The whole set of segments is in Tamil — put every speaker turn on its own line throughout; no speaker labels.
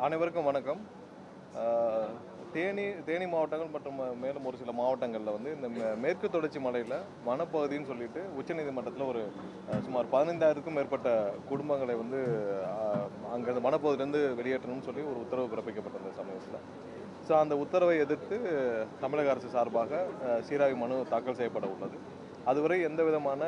அனைவருக்கும் வணக்கம். தேனி மாவட்டங்கள் மற்றும் மேலும் ஒரு சில மாவட்டங்களில் வந்து இந்த மேற்கு தொடர்ச்சி மலையில் வனப்பகுதின்னு சொல்லிட்டு உச்சநீதிமன்றத்தில் ஒரு சுமார் 15,000க்கும் மேற்பட்ட குடும்பங்களை வந்து அங்கே வனப்பகுதியிலேருந்து வெளியேற்றணும்னு சொல்லி ஒரு உத்தரவு பிறப்பிக்கப்பட்டது சமயத்தில். ஸோ அந்த உத்தரவை எதிர்த்து தமிழக அரசு சார்பாக சீராய்வு மனு தாக்கல் செய்யப்பட உள்ளது. அதுவரை எந்த விதமான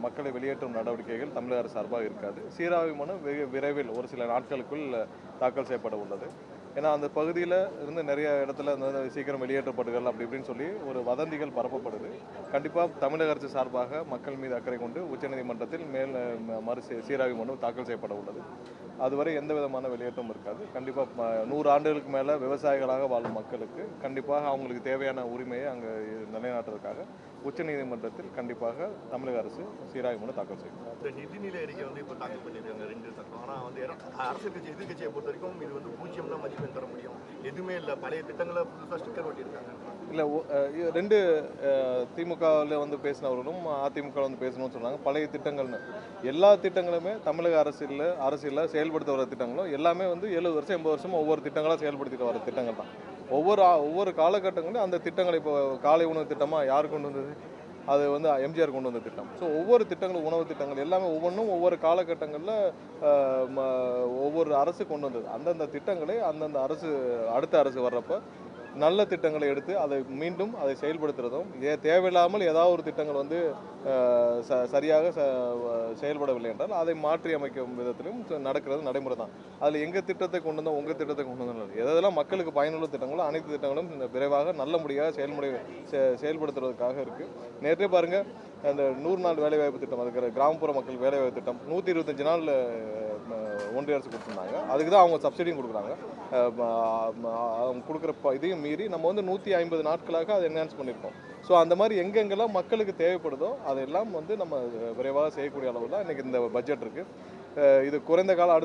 மக்களை வெளியேற்றும் நடவடிக்கைகள் தமிழக அரசு சார்பாக இருக்காது. சீராய்வு மனு விரைவில் ஒரு சில நாட்களுக்குள் தாக்கல் செய்யப்பட உள்ளது. ஏன்னா அந்த பகுதியில் இருந்து நிறைய இடத்துல சீக்கிரம் வெளியேற்றப்படுகள் அப்படி இப்படின்னு சொல்லி ஒரு வதந்திகள் பரப்பப்படுது. கண்டிப்பாக தமிழக அரசு சார்பாக மக்கள் மீது அக்கறை கொண்டு உச்சநீதிமன்றத்தில் மறு சீராய்வு மனு தாக்கல் செய்யப்பட உள்ளது. அதுவரை எந்த விதமான வெளியேற்றம் இருக்காது. கண்டிப்பாக 100 ஆண்டுகளுக்கு மேலே விவசாயிகளாக வாழும் மக்களுக்கு கண்டிப்பாக அவங்களுக்கு தேவையான உரிமையை அங்கே நிலைநாட்டுறதுக்காக உச்சநீதிமன்றத்தில் கண்டிப்பாக தமிழக அரசு சீராய்வு மனு தாக்கல் செய்யும்.
இந்த நிதிநிலை அறிக்கை வந்து இப்போ தாக்கல் பண்ணியிருக்காங்க 2 சட்டம். ஆனால் வந்து அரசியல் கட்சி எதிர்கட்சியை பொறுத்த வரைக்கும் இது வந்து 0 தான் மதிப்பெண் தர முடியும், எதுவுமே இல்லை, பழைய திட்டங்களை புதுசாக ஸ்டிக்கர் ஒட்டியிருக்காங்க. இல்லை,
2 திமுகவில் வந்து பேசினவர்களும் அதிமுக வந்து பேசணும்னு சொன்னாங்க. பழைய திட்டங்கள்னு எல்லா திட்டங்களுமே தமிழக அரசியலில் செயல்படுத்த வர திட்டங்களும் எல்லாமே வந்து 70 வருஷம் 80 வருஷமும் ஒவ்வொரு திட்டங்களாக செயல்படுத்திட்டு வர திட்டங்கள் தான். ஒவ்வொரு காலகட்டங்களும் அந்த திட்டங்களை இப்போ காலை உணவு திட்டமாக யார் கொண்டு வந்தது? அது வந்து எம்ஜிஆர் கொண்டு வந்த திட்டம். ஸோ ஒவ்வொரு திட்டங்களும் உணவு திட்டங்கள் எல்லாமே ஒவ்வொன்றும் ஒவ்வொரு காலகட்டங்களில் ஒவ்வொரு அரசு கொண்டு வந்தது. அந்தந்த திட்டங்களை அந்தந்த அரசு அடுத்த அரசு வர்றப்போ நல்ல திட்டங்களை எடுத்து அதை மீண்டும் அதை செயல்படுத்துறதும், தேவையில்லாமல் ஏதாவது ஒரு திட்டங்கள் வந்து சரியாக செயல்படவில்லை என்றால் அதை மாற்றி அமைக்கும் விதத்திலும் நடக்கிறது நடைமுறை தான். அதில் எங்கள் திட்டத்தை கொண்டு வந்தோம் உங்கள் திட்டத்தை கொண்டு வந்தோம், எதெல்லாம் மக்களுக்கு பயனுள்ள திட்டங்களோ அனைத்து திட்டங்களும் விரைவாக நல்ல முறையாக செயல்படுத்துவதற்காக இருக்குது. நேற்றே பாருங்கள், அந்த 100 நாள் வேலைவாய்ப்பு திட்டம், அதுக்கு கிராமப்புற மக்கள் வேலைவாய்ப்பு திட்டம் 125 நாள் ஒன்றிய அரசு கொடுத்துருந்தாங்க. அதுக்கு தான் அவங்க சப்சிடியும் கொடுக்குறாங்க. அவங்க கொடுக்குற இதையும் மீறி நம்ம வந்து 150 நாட்களாக அதை என்ஹான்ஸ் பண்ணியிருக்கோம். ஸோ அந்த மாதிரி எங்கெங்கெல்லாம் மக்களுக்கு தேவைப்படுதோ அதெல்லாம் வந்து நம்ம விரைவாக செய்யக்கூடிய அளவில் தான் இன்றைக்கி இந்த பட்ஜெட் இருக்குது. இது குறைந்த கால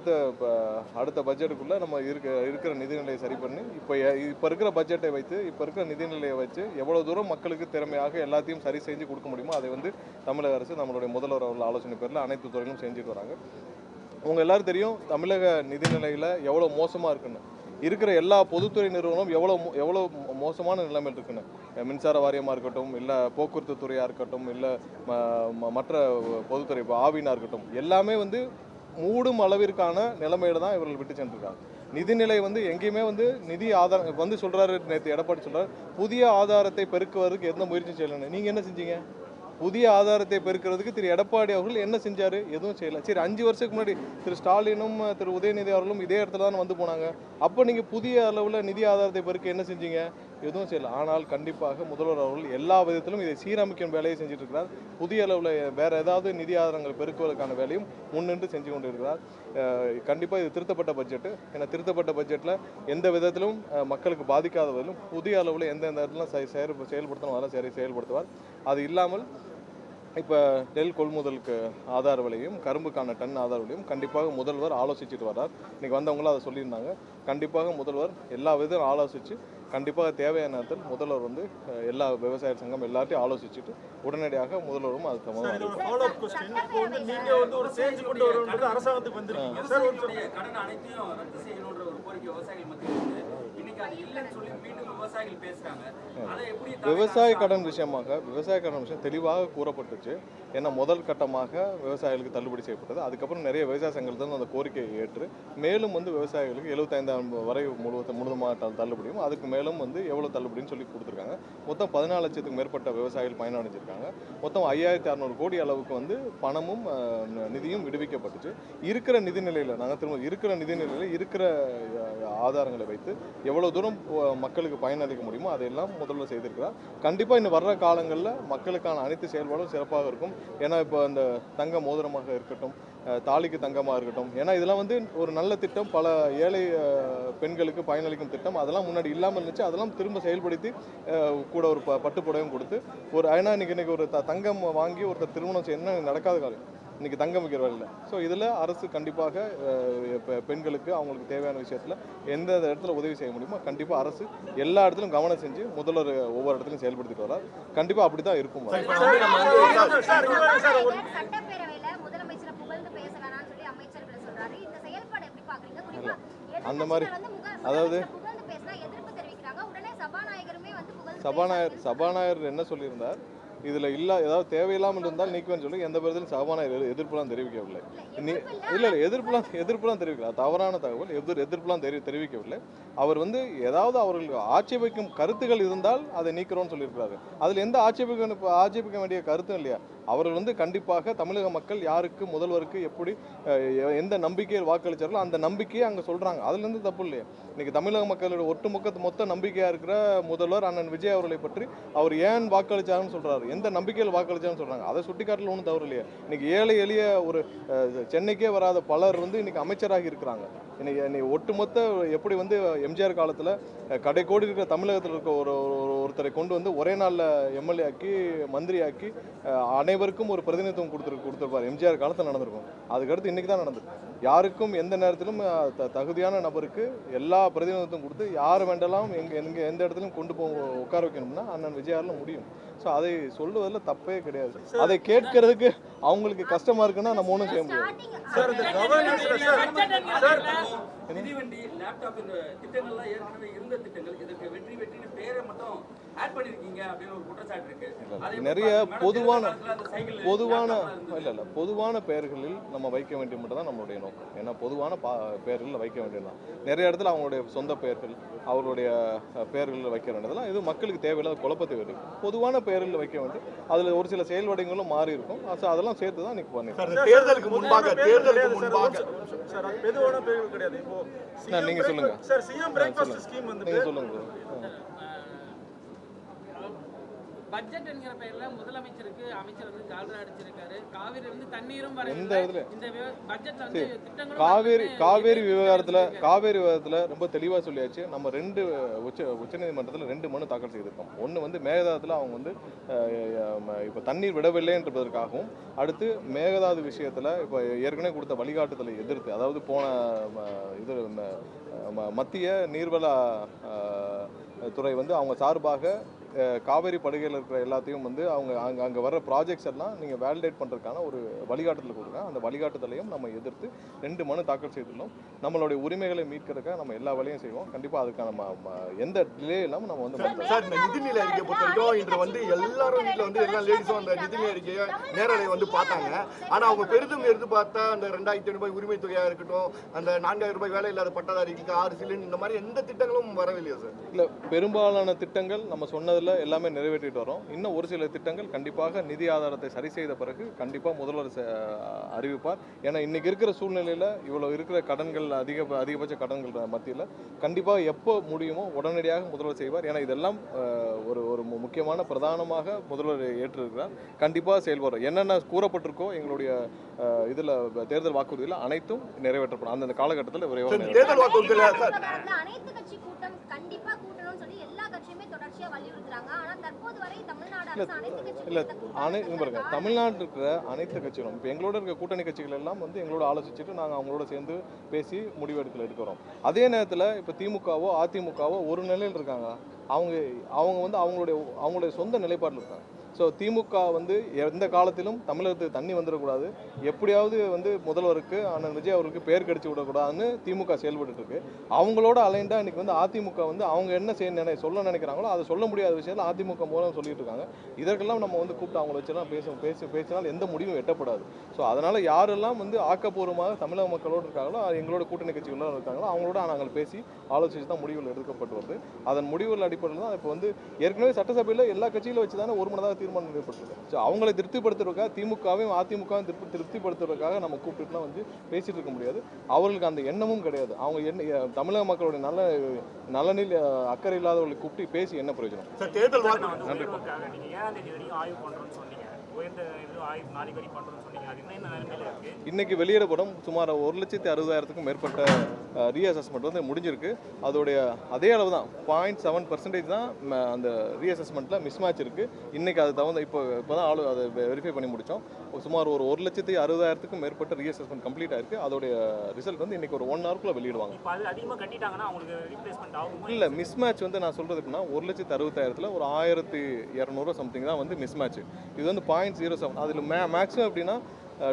அடுத்த பட்ஜெட்டுக்குள்ளே நம்ம இருக்கிற நிதிநிலையை சரி பண்ணி இப்போ இருக்கிற பட்ஜெட்டை வைத்து இப்போ இருக்கிற நிதிநிலையை வச்சு எவ்வளோ தூரம் மக்களுக்கு திறமையாக எல்லாத்தையும் சரி செஞ்சு கொடுக்க முடியுமோ அதை வந்து தமிழக அரசு நம்மளுடைய முதல்வர் அவர்கள் ஆலோசனை பேரில் அனைத்து துறையிலும் செஞ்சுட்டு வராங்க. உங்க எல்லாரும் தெரியும் தமிழக நிதிநிலையில் எவ்வளோ மோசமாக இருக்குன்னு. இருக்கிற எல்லா பொதுத்துறை நிறுவனமும் எவ்வளோ மோசமான நிலைமையில் இருக்குன்னு. மின்சார வாரியமாக இருக்கட்டும், இல்லை போக்குவரத்து துறையாக இருக்கட்டும், இல்லை மற்ற பொதுத்துறை இப்போ ஆவினாக இருக்கட்டும், எல்லாமே வந்து மூடும் அளவிற்கான நிலைமையில தான் இவர்கள் விட்டு சென்றிருக்காங்க. நிதிநிலை வந்து எங்கேயுமே வந்து நிதி ஆதாரம் வந்து சொல்கிறாரு, நேற்று எடப்பாடி சொல்கிறார் புதிய ஆதாரத்தை பெருக்குவதற்கு எந்த முயற்சி செய்யலைன்னு. நீங்கள் என்ன செஞ்சீங்க? புதிய ஆதாரத்தை பெருக்கிறதுக்கு திரு எடப்பாடி அவர்கள் என்ன செஞ்சார்? எதுவும் செய்யலை. சரி, 5 வருஷத்துக்கு முன்னாடி திரு ஸ்டாலினும் திரு உதயநிதி அவர்களும் இதே இடத்துல தான் வந்து போனாங்க. அப்போ நீங்கள் புதிய அளவில் நிதி ஆதாரத்தை பெருக்க என்ன செஞ்சீங்க? எதுவும் செய்யலை. ஆனால் கண்டிப்பாக முதல்வர் அவர்கள் எல்லா விதத்திலும் இதை சீரமைக்கும் வேலையை செஞ்சுட்டு இருக்கிறார். புதிய அளவில் வேறு ஏதாவது நிதி ஆதாரங்களை பெருக்குவதற்கான வேலையும் முன்னின்று செஞ்சு கொண்டு இருக்கிறார். கண்டிப்பாக இது திருத்தப்பட்ட பட்ஜெட்டு. ஏன்னா திருத்தப்பட்ட பட்ஜெட்டில் எந்த விதத்திலும் மக்களுக்கு பாதிக்காத விதத்திலும் புதிய அளவில் எந்தெந்த இடத்துல செயல்படுத்தணும் அதெல்லாம் செயல்படுத்துவார். அது இல்லாமல் இப்போ நெல் கொள்முதலுக்கு ஆதார விலையும் கரும்புக்கான டன் ஆதார விலையும் கண்டிப்பாக முதல்வர் ஆலோசிச்சுட்டு வர்றார். இன்றைக்கி வந்தவங்களும் அதை சொல்லியிருந்தாங்க. கண்டிப்பாக முதல்வர் எல்லா விதம் ஆலோசித்து கண்டிப்பாக தேவையான நேரத்தில் முதல்வர் வந்து எல்லா விவசாய சங்கம் எல்லாத்தையும் ஆலோசிச்சுட்டு உடனடியாக முதல்வரும் அது விவசாய கடன் விஷயம் தெளிவாக கூறப்பட்டுச்சு. ஏன்னா முதல் கட்டமாக விவசாயிகளுக்கு தள்ளுபடி செய்யப்பட்டது. அதுக்கப்புறம் நிறைய விவசாய சங்கங்கள் அந்த கோரிக்கையை ஏற்று மேலும் வந்து விவசாயிகளுக்கு 75,000 வரை முழுவதுமாக தள்ளுபடியும் அதுக்கு மேலும் வந்து எவ்வளோ தள்ளுபடின்னு சொல்லி கொடுத்துருக்காங்க. மொத்தம் 14 லட்சத்துக்கு மேற்பட்ட விவசாயிகள் பயனடைஞ்சிருக்காங்க. மொத்தம் 5,600 கோடி அளவுக்கு வந்து பணமும் நிதியும் விடுவிக்கப்பட்டுச்சு. இருக்கிற நிதிநிலையில் இருக்கிற ஆதாரங்களை வைத்து எவ்வளோ தூரம் மக்களுக்கு பயனளிக்க முடியுமோ அதையெல்லாம் முதல்ல செய்திருக்கிறார். கண்டிப்பாக இன்னும் வர்ற காலங்களில் மக்களுக்கான அனைத்து செயல்பாடும் சிறப்பாக இருக்கும். ஏன்னா இப்போ அந்த தங்க மோதிரமாக இருக்கட்டும், தாலிக்கு தங்கமாக இருக்கட்டும், ஏன்னா இதெல்லாம் வந்து ஒரு நல்ல திட்டம், பல ஏழை பெண்களுக்கு பயனளிக்கும் திட்டம். அதெல்லாம் முன்னாடி இல்லாமல் இருந்துச்சு. அதெல்லாம் திரும்ப செயல்படுத்தி கூட ஒரு பட்டுப்புடவையும் கொடுத்து ஏன்னா இன்னைக்கு ஒரு தங்கம் வாங்கி ஒருத்தர் திருமணம் செய்யணும்னா நடக்காத காலம். இன்றைக்கி தங்கம் விற்கிற விலையில். ஸோ இதில் அரசு கண்டிப்பாக பெண்களுக்கு அவங்களுக்கு தேவையான விஷயத்தில் எந்த இடத்துல உதவி செய்ய முடியுமோ கண்டிப்பாக அரசு எல்லா இடத்துலையும் கவனம் செஞ்சு முதல்வர் ஒவ்வொரு இடத்துலையும் செயல்படுத்திட்டு வரார். கண்டிப்பாக அப்படி தான் இருக்கும். அந்த மாதிரி அதாவது சபாநாயகர் என்ன சொல்லியிருந்தார், இதில் ஏதாவது தேவையில்லாமல் இருந்தால் நீக்குவேன்னு சொல்லி எந்த பேரத்திலும் சபாநாயகர் எதிர்ப்புலாம் தெரிவிக்கவில்லை. இல்லை எதிர்ப்புலாம் தெரிவிக்கல. தவறான தகவல். எதிர்ப்புலாம் தெரிவிக்கவில்லை. அவர் ஏதாவது அவர்களுக்கு ஆட்சேபிக்கும் கருத்துகள் இருந்தால் அதை நீக்கிறோன்னு சொல்லியிருக்கிறாரு. அதில் எந்த ஆட்சேபிக்க வேண்டிய கருத்தும் இல்லையா. அவர்கள் கண்டிப்பாக தமிழக மக்கள் யாருக்கு முதல்வருக்கு எப்படி எந்த நம்பிக்கையில் வாக்களித்தார்களோ அந்த நம்பிக்கையை அங்கே சொல்கிறாங்க. அதுலேருந்து தப்பு இல்லையா. இன்றைக்கி தமிழக மக்களோட மொத்த நம்பிக்கையாக இருக்கிற முதல்வர் அண்ணன் விஜய் அவர்களை பற்றி அவர் ஏன் வாக்களித்தாருன்னு சொல்கிறாரு, எந்த நம்பிக்கையில் வாக்களித்தாருன்னு சொல்கிறாங்க. அதை சுட்டிக்காட்டில் ஒன்றும் தவறு இல்லையா. இன்றைக்கி ஏழை எளிய ஒரு சென்னைக்கே வராத பலர் இன்றைக்கி அமைச்சராகி இருக்கிறாங்க. இன்னைக்கு ஒட்டுமொத்த எப்படி எம்ஜிஆர் காலத்தில் கடைக்கோடி இருக்கிற தமிழகத்தில் இருக்க ஒருத்தரை கொண்டு ஒரே நாளில் எம்எல்ஏ ஆக்கி மந்திரி ஆக்கி அனைவருக்கும் ஒரு பிரதிநிதித்துவம் கொடுத்துருப்பார். எம்ஜிஆர் காலத்தில் நடந்திருக்கும். அதுக்கடுத்து இன்றைக்கி தான் நடந்திருக்கு. யாருக்கும் எந்த நேரத்திலும் தகுதியான நபருக்கு எல்லா பிரதிநிதித்துவம் கொடுத்து யார் வேண்டாலும் எந்த இடத்துலையும் கொண்டு உட்கார வைக்கணும்னா அண்ணன் விஜயாரில் முடியும். ஸோ அதை சொல்லுவதில் தப்பே கிடையாது. அதை கேட்கறதுக்கு அவங்களுக்கு கஷ்டமாக இருக்குன்னா நம்ம ஒன்றும் செய்ய முடியாது.
மிதிவண்டி, லேப்டாப் திட்டங்கள்லாம் ஏற்கனவே இருந்த திட்டங்கள் இதற்கு வெற்றி பேரை மட்டும் ஆட் பண்ணிருக்கீங்க அப்படின்னு ஒரு குற்றச்சாட்டு இருக்கு.
நிறைய பொதுவான பெயர்களில் நம்ம வைக்க வேண்டிய மட்டும் தான் நம்மளுடைய நோக்கம். ஏன்னா பொதுவான பெயர்களில் வைக்க வேண்டியதுதான். நிறைய இடத்துல அவங்களுடைய சொந்த பெயர்கள் அவருடைய பெயர்களில் வைக்க வேண்டியதெல்லாம் இது மக்களுக்கு தேவையில்லாத குழப்பத்தை வரும். பொதுவான பெயர்களில் வைக்க வேண்டிய அதில் ஒரு சில செயல்பாடுகளும் மாறி இருக்கும். அதெல்லாம் சேர்த்து தான் இன்னைக்கு பண்ணிருக்கோம்.
தேர்தலுக்கு முன்பாக
நீங்க சொல்லுங்க. நீங்க சொல்லுங்க.
பட்ஜெட் என்கிற பெயர்ல முதலமைச்சருக்கு அமைச்சர் கால்ரா அடிச்சிருக்காரு. காவிரி தண்ணீரும் வர
இந்த இடத்துல
இந்த பட்ஜெட்ல திட்டங்கள்
காவேரி விவகாரத்துல ரொம்ப தெளிவா சொல்லியாச்சு. நம்ம உச்சநீதிமன்றத்தில் 2 மனு தாக்கல் செய்திருக்கோம். ஒன்று மேகதாதுல அவங்க இப்போ தண்ணீர் விடவில்லை என்பதற்காகவும், அடுத்து மேகதாது விஷயத்துல இப்போ ஏற்கனவே கொடுத்த வழிகாட்டுதலை எதிர்த்து, அதாவது போன இது மத்திய நீர்வள துறை அவங்க சார்பாக காவேரி படுகையில் இருக்கிற எல்லாத்தையும் அவங்க அங்கே வர்ற ப்ராஜெக்ட்ஸ் எல்லாம் நீங்கள் வேலிடேட் பண்ணுறதுக்கான ஒரு வழிகாட்டுதல் கொடுக்குறாங்க. அந்த வழிகாட்டுதலையும் நம்ம எதிர்த்து 2 மனு தாக்கல் செய்துள்ளோம். நம்மளுடைய உரிமைகளை மீட்கிறதுக்காக நம்ம எல்லா வேலையும் செய்வோம். கண்டிப்பாக அதுக்கான எந்த டிலே இல்லாமல் நம்ம
சார் இந்த நிதிநிலை அறிக்கை பொறுத்த வரைக்கும் இன்று எல்லாரும் வீட்டில் எல்லா லேடிஸும் அந்த நிதிநிலை அறிக்கையை நேரலை பார்த்தாங்க. ஆனால் அவங்க பெரிதும் எதிர்பார்த்தா அந்த 2500 ரூபாய் உரிமை தொகையாக இருக்கட்டும், அந்த 4000 ரூபாய் வேலை இல்லாத பட்டதாரிக்கு 6 சிலிண்டர், இந்த மாதிரி எந்த திட்டங்களும் வரவில்லையா சார்?
இல்லை, பெரும்பாலான திட்டங்கள் நம்ம சொன்னதில் எல்லாமே நிறைவேற்றிட்டு வரோம். இன்னும் ஒரு சில திட்டங்கள் கண்டிப்பாக நிதி ஆதாரத்தை சரி செய்த பிறகு கண்டிப்பாக முதல்வர் அறிவிப்பார். ஏன்னா இன்னைக்கு இருக்கிற சூழ்நிலையில் இவ்வளோ இருக்கிற கடன்கள் அதிகபட்ச கடன்கள் மத்தியில் கண்டிப்பாக எப்போ முடியுமோ உடனடியாக முதல்வர் செய்வார். ஏன்னா இதெல்லாம் ஒரு முக்கியமான பிரதானமாக முதல்வர் ஏற்றிருக்கிறார். கண்டிப்பாக செயல்படுறோம். என்னென்ன கூறப்பட்டிருக்கோ எங்களுடைய இதில் தேர்தல் வாக்குறுதியில் அனைத்தும் நிறைவேற்றப்படும். அந்தந்த காலகட்டத்தில் விரைவாக
தேர்தல் வாக்குறுதியில்
அனைத்து கட்சி கூட்டம் கண்டிப்பா கூட்டணும்னு சொல்லி எல்லா கட்சியுமே தொடர்ச்சியா வலியுறுத்துறாங்க. ஆனா தற்போது வரை தமிழ்நாடு அரசு அனைத்து
பாருங்க, தமிழ்நாட்டில் இருக்கிற அனைத்து கட்சிகளும் இப்போ எங்களோட இருக்க கூட்டணி கட்சிகள் எல்லாம் எங்களோட ஆலோசிச்சுட்டு நாங்கள் அவங்களோட சேர்ந்து பேசி முடிவெடுக்கல இருக்கிறோம். அதே நேரத்தில் இப்போ திமுகவோ அதிமுகவோ ஒரு நிலையில் இருக்காங்க. அவங்க அவங்களுடைய சொந்த நிலைப்பாட்டில் இருக்காங்க. ஸோ திமுக எந்த காலத்திலும் தமிழகத்துக்கு தண்ணி வந்துடக்கூடாது, எப்படியாவது முதல்வருக்கு அண்ணன் விஜய் அவருக்கு பேர் கடிச்சு விடக்கூடாதுன்னு திமுக செயல்பட்டு இருக்கு. அவங்களோட அலைண்டா இன்னைக்கு அதிமுக அவங்க என்ன சொல்ல நினைக்கிறாங்களோ அதை சொல்ல முடியாத விஷயத்தில் அதிமுக மூலம் சொல்லிட்டு இருக்காங்க. இதற்கெல்லாம் நம்ம கூப்பிட்டு அவங்கள வச்சுலாம் பேசினால் எந்த முடிவும் எட்டப்படாது. ஸோ அதனால யாரெல்லாம் ஆக்கப்பூர்வமாக தமிழக மக்களோடு இருக்காங்களோ, எங்களோட கூட்டணி கட்சிகளோட இருக்காங்களோ அவங்களோட நாங்கள் பேசி ஆலோசித்து தான் முடிவுகள் எடுக்கப்பட்டு வருது. அதன் முடிவுகள் அடிப்படையில் தான் இப்போ ஏற்கனவே சட்டசபையில் எல்லா கட்சிகளும் வச்சு தானே ஒரு மனதாக தீர்மானம் நிறைவேற்றிருக்கு. ஸோ அவங்களை திருப்திப்படுத்துறதுக்காக திமுகவையும் அதிமுகவும் திருப்திப்படுத்துறதுக்காக நம்ம கூப்பிட்டுலாம் பேசிட்டு இருக்க முடியாது. அவர்களுக்கு அந்த எண்ணமும் கிடையாது. அவங்க தமிழக மக்களுடைய நலனில் அக்கறை இல்லாதவர்களை கூப்பிட்டு பேசி என்ன பிரயோஜனம்? நன்றி. இன்னைக்கு வெளியிடப்படும் சுமார் 1,60,000க்கும் மேற்பட்ட ரீஅசஸ்மெண்ட் முடிஞ்சிருக்கு. அதோடைய அதே அளவு தான் 0.7% தான் அந்த ரீஅசஸ்மெண்ட்டில் மிஸ்மேட்ச் இருக்குது. இன்றைக்கி அது தகுந்த இப்போ தான் அதை வெரிஃபை பண்ணி முடித்தோம். சுமார் ஒரு 1,60,000க்கும் மேற்பட்ட ரீஅசஸ்மெண்ட் கம்ப்ளீட் ஆயிருக்கு. அதோடைய ரிசல்ட் வந்து இன்னைக்கு ஒரு 1 ஹவருக்குள்ள வெளியிடுவாங்க.
இப்போ அது அதிகமாக கட்டிட்டாங்கன்னா அவங்களுக்கு ரீப்ளேஸ்மெண்ட் ஆகுமா?
இல்லை, மிஸ் மேட்ச் வந்து நான் சொல்கிறது எப்படின்னா 1,60,000ல் ஒரு 1,200 சம்திங் தான் வந்து மிஸ் மேட்ச். இது வந்து 0.07. அதில் மேக்ஸிமம் எப்படின்னா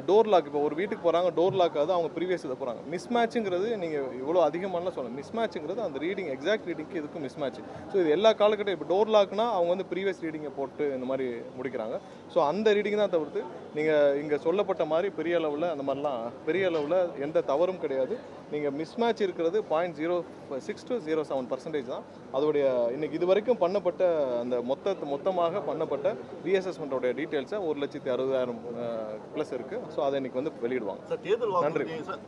டோர் லாக், இப்போ ஒரு வீட்டுக்கு போகிறாங்க, டோர் லாக் ஆகுது, அவங்க ப்ரீவியஸ் இதை போகிறாங்க. மிஸ் மேட்ச்சுங்கிறது நீங்கள் இவ்வளோ அதிகமானலாம் சொல்லலாம். மிஸ் மேட்ச்சுங்கிறது அந்த ரீடிங் எக்ஸாக்ட் ரீடிங்க்கு இதுக்கும் மிஸ் மேட்ச். ஸோ இது எல்லா காலகட்டம் இப்போ டோர் லாக்னா அவங்க வந்து ப்ரீவியஸ் ரீடிங்கை போட்டு இந்த மாதிரி முடிக்கிறாங்க. ஸோ அந்த ரீடிங் தான் தவிர்த்து நீங்கள் இங்கே சொல்லப்பட்ட மாதிரி பெரிய அளவில் அந்த மாதிரிலாம் பெரிய அளவில் எந்த தவறும் கிடையாது. நீங்கள் மிஸ் மேட்ச் இருக்கிறது 0.06 to 0.07% தான். அதோடைய இன்னைக்கு இது வரைக்கும் பண்ணப்பட்ட அந்த மொத்தமாக பண்ணப்பட்ட ரீஅசஸ்மெண்ட்டோடைய டீட்டெயில்ஸை 1,60,000 ப்ளஸ் இருக்குது. ஸோ அதை இன்னைக்கு வந்து வெளியிடுவாங்க.
சார் தேர்தல்
நன்றி.
வாக்குறுதி சார்